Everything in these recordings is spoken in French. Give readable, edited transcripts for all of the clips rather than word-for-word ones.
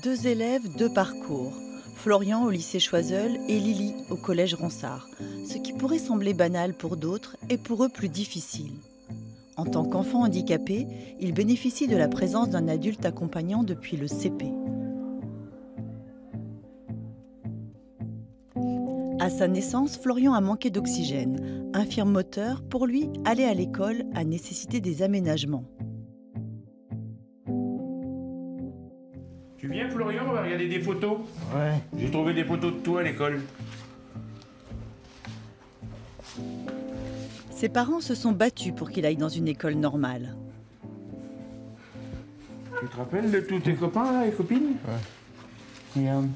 Deux élèves, deux parcours. Florian au lycée Choiseul et Lily au collège Ronsard. Ce qui pourrait sembler banal pour d'autres est pour eux plus difficile. En tant qu'enfant handicapé, ils bénéficient de la présence d'un adulte accompagnant depuis le CP. À sa naissance, Florian a manqué d'oxygène. Infirme moteur, pour lui, aller à l'école a nécessité des aménagements. Tu viens, Florian, on va regarder des photos. Ouais. J'ai trouvé des photos de toi à l'école. Ses parents se sont battus pour qu'il aille dans une école normale. Tu te rappelles de tous tes copains là, et copines? Ouais. Regarde.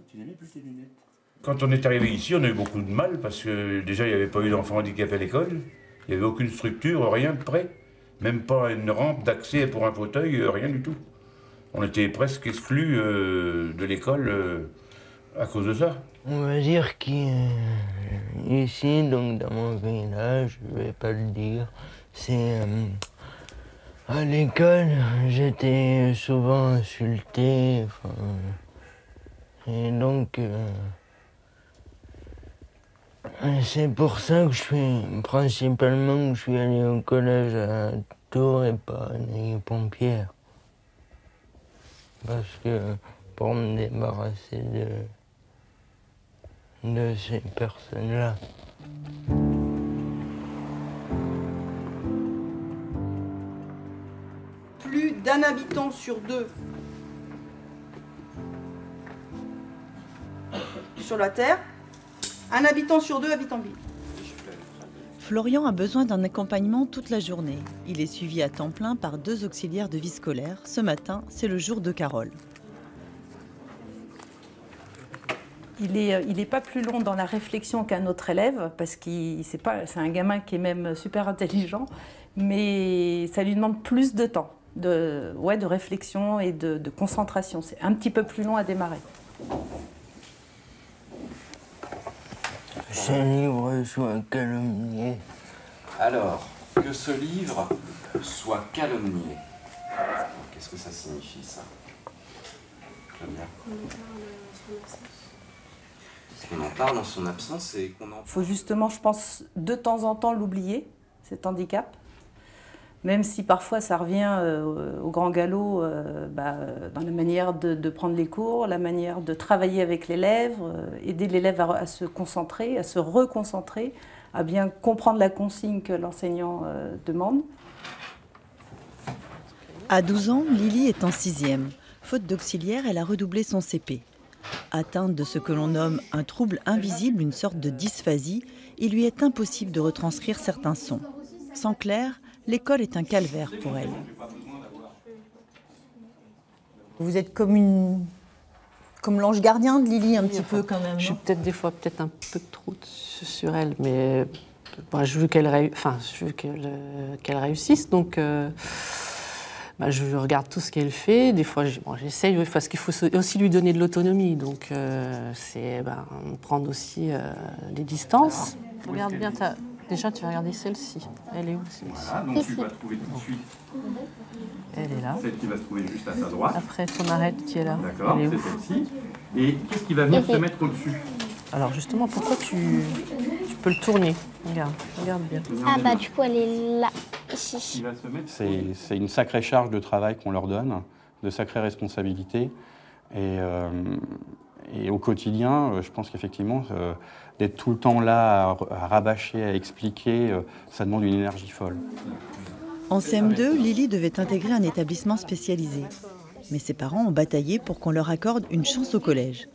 Tu n'as plus tes lunettes. Quand on est arrivé ici, on a eu beaucoup de mal parce que déjà, il n'y avait pas eu d'enfants handicapés à l'école. Il n'y avait aucune structure, rien de près. Même pas une rampe d'accès pour un fauteuil, rien du tout. On était presque exclus de l'école à cause de ça. On va dire qu'ici, donc dans mon village, je vais pas le dire, c'est à l'école, j'étais souvent insulté, et donc c'est pour ça que principalement que je suis allé au collège à Tours et pas à Neuilly-Pompière. Parce que pour me débarrasser de ces personnes-là. Plus d'un habitant sur deux sur la Terre, un habitant sur deux habite en ville. Florian a besoin d'un accompagnement toute la journée. Il est suivi à temps plein par deux auxiliaires de vie scolaire. Ce matin, c'est le jour de Carole. Il est pas plus long dans la réflexion qu'un autre élève, parce que c'est un gamin qui est même super intelligent, mais ça lui demande plus de temps, de réflexion et de concentration. C'est un petit peu plus long à démarrer. Ce livre soit calomnié. Alors, que ce livre soit calomnié. Qu'est-ce que ça signifie, ça? Claudia? Qu'on en parle en son absence et qu'on en... Il faut justement, je pense, de temps en temps l'oublier, cet handicap. Même si parfois ça revient au grand galop dans la manière de prendre les cours, la manière de travailler avec l'élève, aider l'élève à se concentrer, à se reconcentrer, à bien comprendre la consigne que l'enseignant demande. À 12 ans, Lily est en 6e. Faute d'auxiliaire, elle a redoublé son CP. Atteinte de ce que l'on nomme un trouble invisible, une sorte de dysphasie, il lui est impossible de retranscrire certains sons. Sans Claire, l'école est un calvaire pour elle. Vous êtes comme l'ange gardien de Lily, un petit peu quand même. Je suis peut-être des fois un peu trop sur elle, mais je veux qu'elle réussisse, donc je regarde tout ce qu'elle fait. Des fois, j'essaye, parce qu'il faut aussi lui donner de l'autonomie, donc c'est prendre aussi des distances. Regarde bien Déjà, tu vas regarder celle-ci. Elle est où, celle-ci? Voilà, donc tu vas trouver tout de suite. Elle est là. Celle qui va se trouver juste à sa droite. Après, ton arête qui est là. D'accord, c'est celle-ci. Et qu'est-ce qui va venir se mettre au-dessus? Alors justement, pourquoi tu peux le tourner? Regarde bien. Ah du coup, elle est là, ici. C'est une sacrée charge de travail qu'on leur donne, de sacrées responsabilités. Et au quotidien, je pense qu'effectivement, d'être tout le temps là, à rabâcher, à expliquer, ça demande une énergie folle. En CM2, Lily devait intégrer un établissement spécialisé. Mais ses parents ont bataillé pour qu'on leur accorde une chance au collège.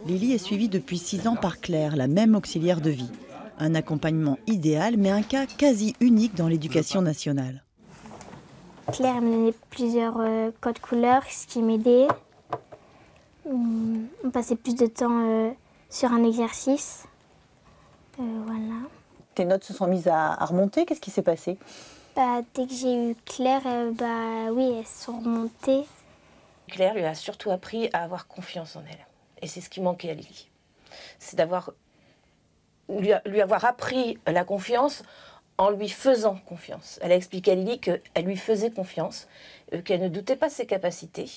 Lily est suivie depuis 6 ans par Claire, la même auxiliaire de vie. Un accompagnement idéal, mais un cas quasi unique dans l'éducation nationale. Claire me donnait plusieurs codes couleurs, ce qui m'aidait. On passait plus de temps sur un exercice. Voilà. Tes notes se sont mises à remonter, qu'est-ce qui s'est passé? Dès que j'ai eu Claire, oui, elles sont remontées. Claire lui a surtout appris à avoir confiance en elle. Et c'est ce qui manquait à Lily. C'est lui avoir appris la confiance en lui faisant confiance. Elle a expliqué à Lily qu'elle lui faisait confiance, qu'elle ne doutait pas de ses capacités,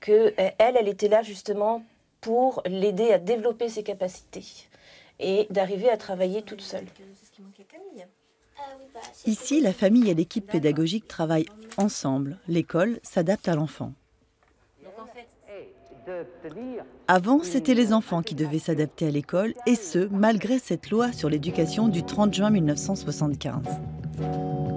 qu'elle était là justement pour l'aider à développer ses capacités et d'arriver à travailler toute seule. Ici, la famille et l'équipe pédagogique travaillent ensemble. L'école s'adapte à l'enfant. Avant, c'était les enfants qui devaient s'adapter à l'école, et ce, malgré cette loi sur l'éducation du 30 juin 1975.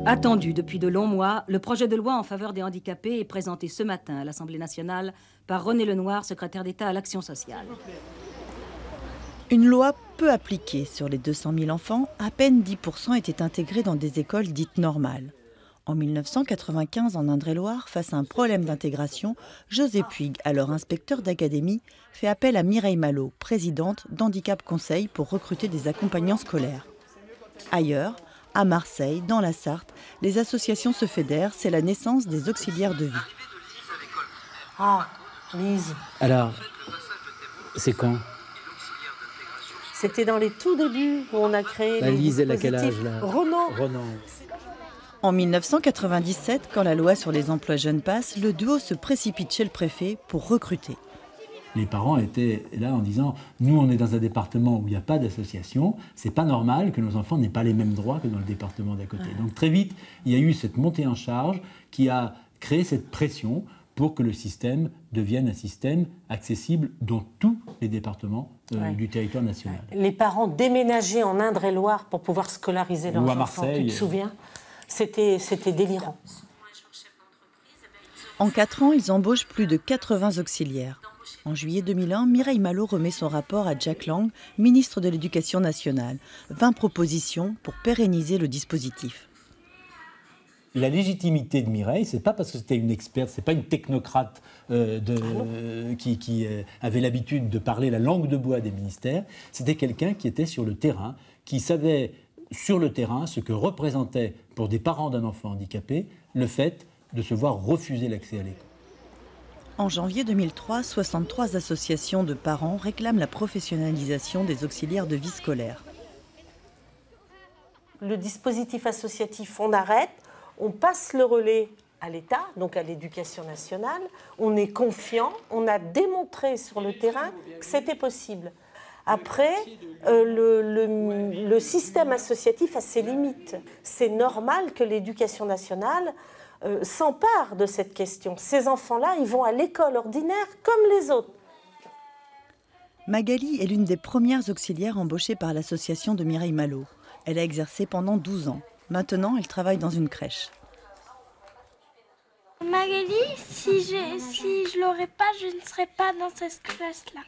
Attendu depuis de longs mois, le projet de loi en faveur des handicapés est présenté ce matin à l'Assemblée nationale par René Lenoir, secrétaire d'État à l'Action sociale. Une loi peu appliquée sur les 200 000 enfants, à peine 10% étaient intégrés dans des écoles dites normales. En 1995, en Indre-et-Loire, face à un problème d'intégration, José Puig, alors inspecteur d'académie, fait appel à Mireille Malo, présidente d'Handicap Conseil, pour recruter des accompagnants scolaires. Ailleurs, à Marseille, dans la Sarthe, les associations se fédèrent, c'est la naissance des auxiliaires de vie. Ah, Lise. Alors, c'est quand? C'était dans les tout débuts où on a créé les Lise, elle a quel âge là? Renan. En 1997, quand la loi sur les emplois jeunes passe, le duo se précipite chez le préfet pour recruter. Les parents étaient là en disant « Nous, on est dans un département où il n'y a pas d'association, c'est pas normal que nos enfants n'aient pas les mêmes droits que dans le département d'à côté. » Donc très vite, il y a eu cette montée en charge qui a créé cette pression pour que le système devienne un système accessible dans tous les départements du territoire national. Les parents déménageaient en Indre-et-Loire pour pouvoir scolariser leurs enfants, tu te souviens? C'était délirant. En 4 ans, ils embauchent plus de 80 auxiliaires. En juillet 2001, Mireille Malo remet son rapport à Jack Lang, ministre de l'Éducation nationale. 20 propositions pour pérenniser le dispositif. La légitimité de Mireille, c'est pas parce que c'était une experte, c'est pas une technocrate qui avait l'habitude de parler la langue de bois des ministères. C'était quelqu'un qui était sur le terrain, qui savait sur le terrain ce que représentait pour des parents d'un enfant handicapé le fait de se voir refuser l'accès à l'école. En janvier 2003, 63 associations de parents réclament la professionnalisation des auxiliaires de vie scolaire. Le dispositif associatif, on arrête, on passe le relais à l'État, donc à l'Éducation nationale, on est confiant, on a démontré sur le terrain que c'était possible. Après, le système associatif a ses limites. C'est normal que l'Éducation nationale s'empare de cette question. Ces enfants-là, ils vont à l'école ordinaire comme les autres. Magali est l'une des premières auxiliaires embauchées par l'association de Mireille Malo. Elle a exercé pendant 12 ans. Maintenant, elle travaille dans une crèche. Magali, si je l'aurais pas, je ne serais pas dans cette classe-là.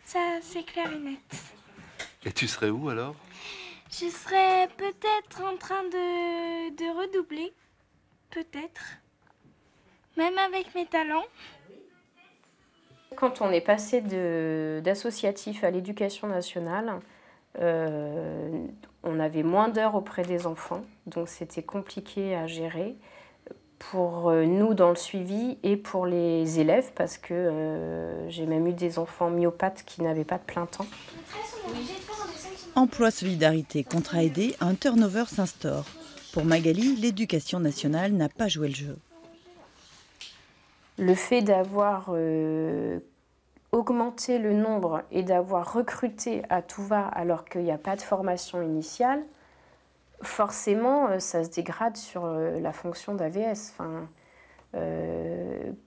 Ça, c'est clair et net. Et tu serais où alors? Je serais peut-être en train de redoubler. Peut-être. Même avec mes talents. Quand on est passé d'associatif à l'éducation nationale, on avait moins d'heures auprès des enfants, donc c'était compliqué à gérer pour nous dans le suivi et pour les élèves, parce que j'ai même eu des enfants myopathes qui n'avaient pas de plein temps. Emploi solidarité, contrat aidé, un turnover s'instaure. Pour Magali, l'éducation nationale n'a pas joué le jeu. Le fait d'avoir augmenté le nombre et d'avoir recruté à tout va alors qu'il n'y a pas de formation initiale, forcément, ça se dégrade sur la fonction d'AVS. Enfin,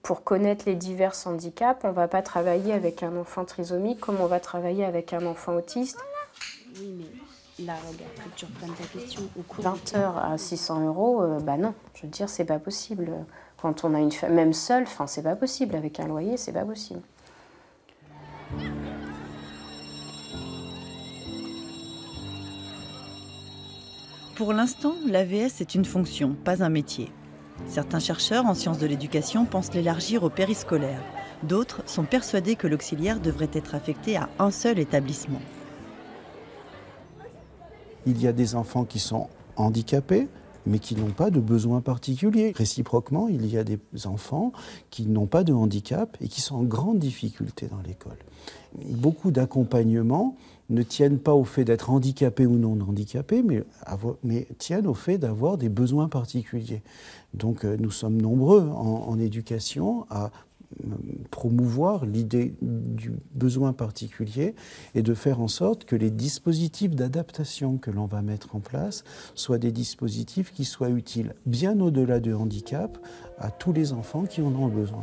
pour connaître les divers handicaps, on ne va pas travailler avec un enfant trisomique comme on va travailler avec un enfant autiste. Oui, mais là, regarde, faut que tu reprennes ta question. Au cours 20 heures à 600 €, bah non, je veux dire, c'est pas possible. Quand on a une femme, même seule, enfin, c'est pas possible. Avec un loyer, c'est pas possible. Pour l'instant, l'AVS est une fonction, pas un métier. Certains chercheurs en sciences de l'éducation pensent l'élargir au périscolaire. D'autres sont persuadés que l'auxiliaire devrait être affecté à un seul établissement. Il y a des enfants qui sont handicapés, mais qui n'ont pas de besoins particuliers. Réciproquement, il y a des enfants qui n'ont pas de handicap et qui sont en grande difficulté dans l'école. Beaucoup d'accompagnement ne tiennent pas au fait d'être handicapés ou non handicapés, mais tiennent au fait d'avoir des besoins particuliers. Donc nous sommes nombreux en éducation à promouvoir l'idée du besoin particulier et de faire en sorte que les dispositifs d'adaptation que l'on va mettre en place soient des dispositifs qui soient utiles bien au-delà du handicap à tous les enfants qui en ont besoin.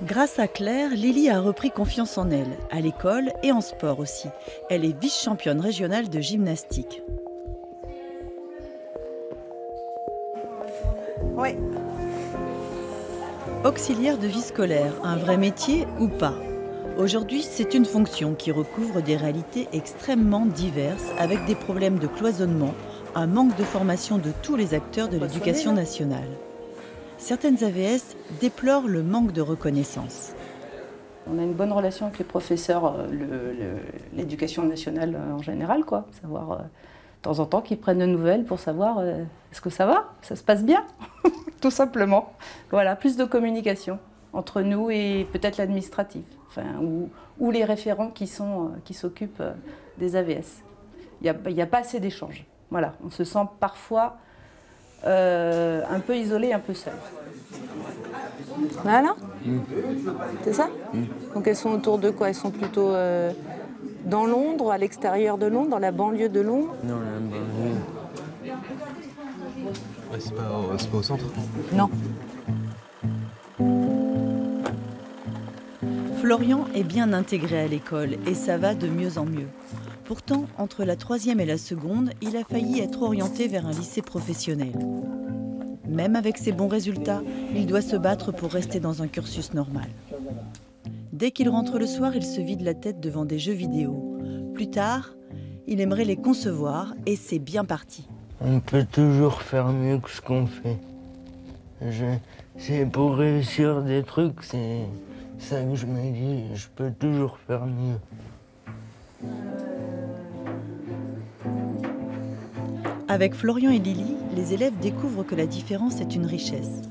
Grâce à Claire, Lily a repris confiance en elle, à l'école et en sport aussi. Elle est vice-championne régionale de gymnastique. Oui. Auxiliaire de vie scolaire, un vrai métier ou pas? Aujourd'hui, c'est une fonction qui recouvre des réalités extrêmement diverses avec des problèmes de cloisonnement, un manque de formation de tous les acteurs de l'éducation nationale. Certaines AVS déplorent le manque de reconnaissance. On a une bonne relation avec les professeurs, l'éducation nationale en général, quoi. Savoir, de temps en temps, qu'ils prennent de nouvelles pour savoir est-ce que ça va, ça se passe bien, tout simplement. Voilà, plus de communication entre nous et peut-être l'administratif, enfin, ou les référents qui s'occupent des AVS. Il n'y a pas assez d'échanges. Voilà, on se sent parfois un peu isolé, un peu seul. Voilà. C'est ça. Donc elles sont autour de quoi? Elles sont plutôt dans Londres, à l'extérieur de Londres, dans la banlieue de Londres? Non, la banlieue. Ouais, c'est pas au centre? Non. Florian est bien intégré à l'école et ça va de mieux en mieux. Pourtant, entre la 3e et la seconde, il a failli être orienté vers un lycée professionnel. Même avec ses bons résultats, il doit se battre pour rester dans un cursus normal. Dès qu'il rentre le soir, il se vide la tête devant des jeux vidéo. Plus tard, il aimerait les concevoir et c'est bien parti. On peut toujours faire mieux que ce qu'on fait. C'est pour réussir des trucs, c'est ça que je me dis, je peux toujours faire mieux. Avec Florian et Lily, les élèves découvrent que la différence est une richesse.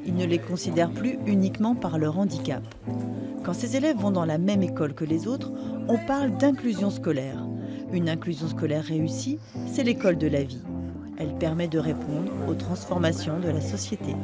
Ils ne les considèrent plus uniquement par leur handicap. Quand ces élèves vont dans la même école que les autres, on parle d'inclusion scolaire. Une inclusion scolaire réussie, c'est l'école de la vie. Elle permet de répondre aux transformations de la société.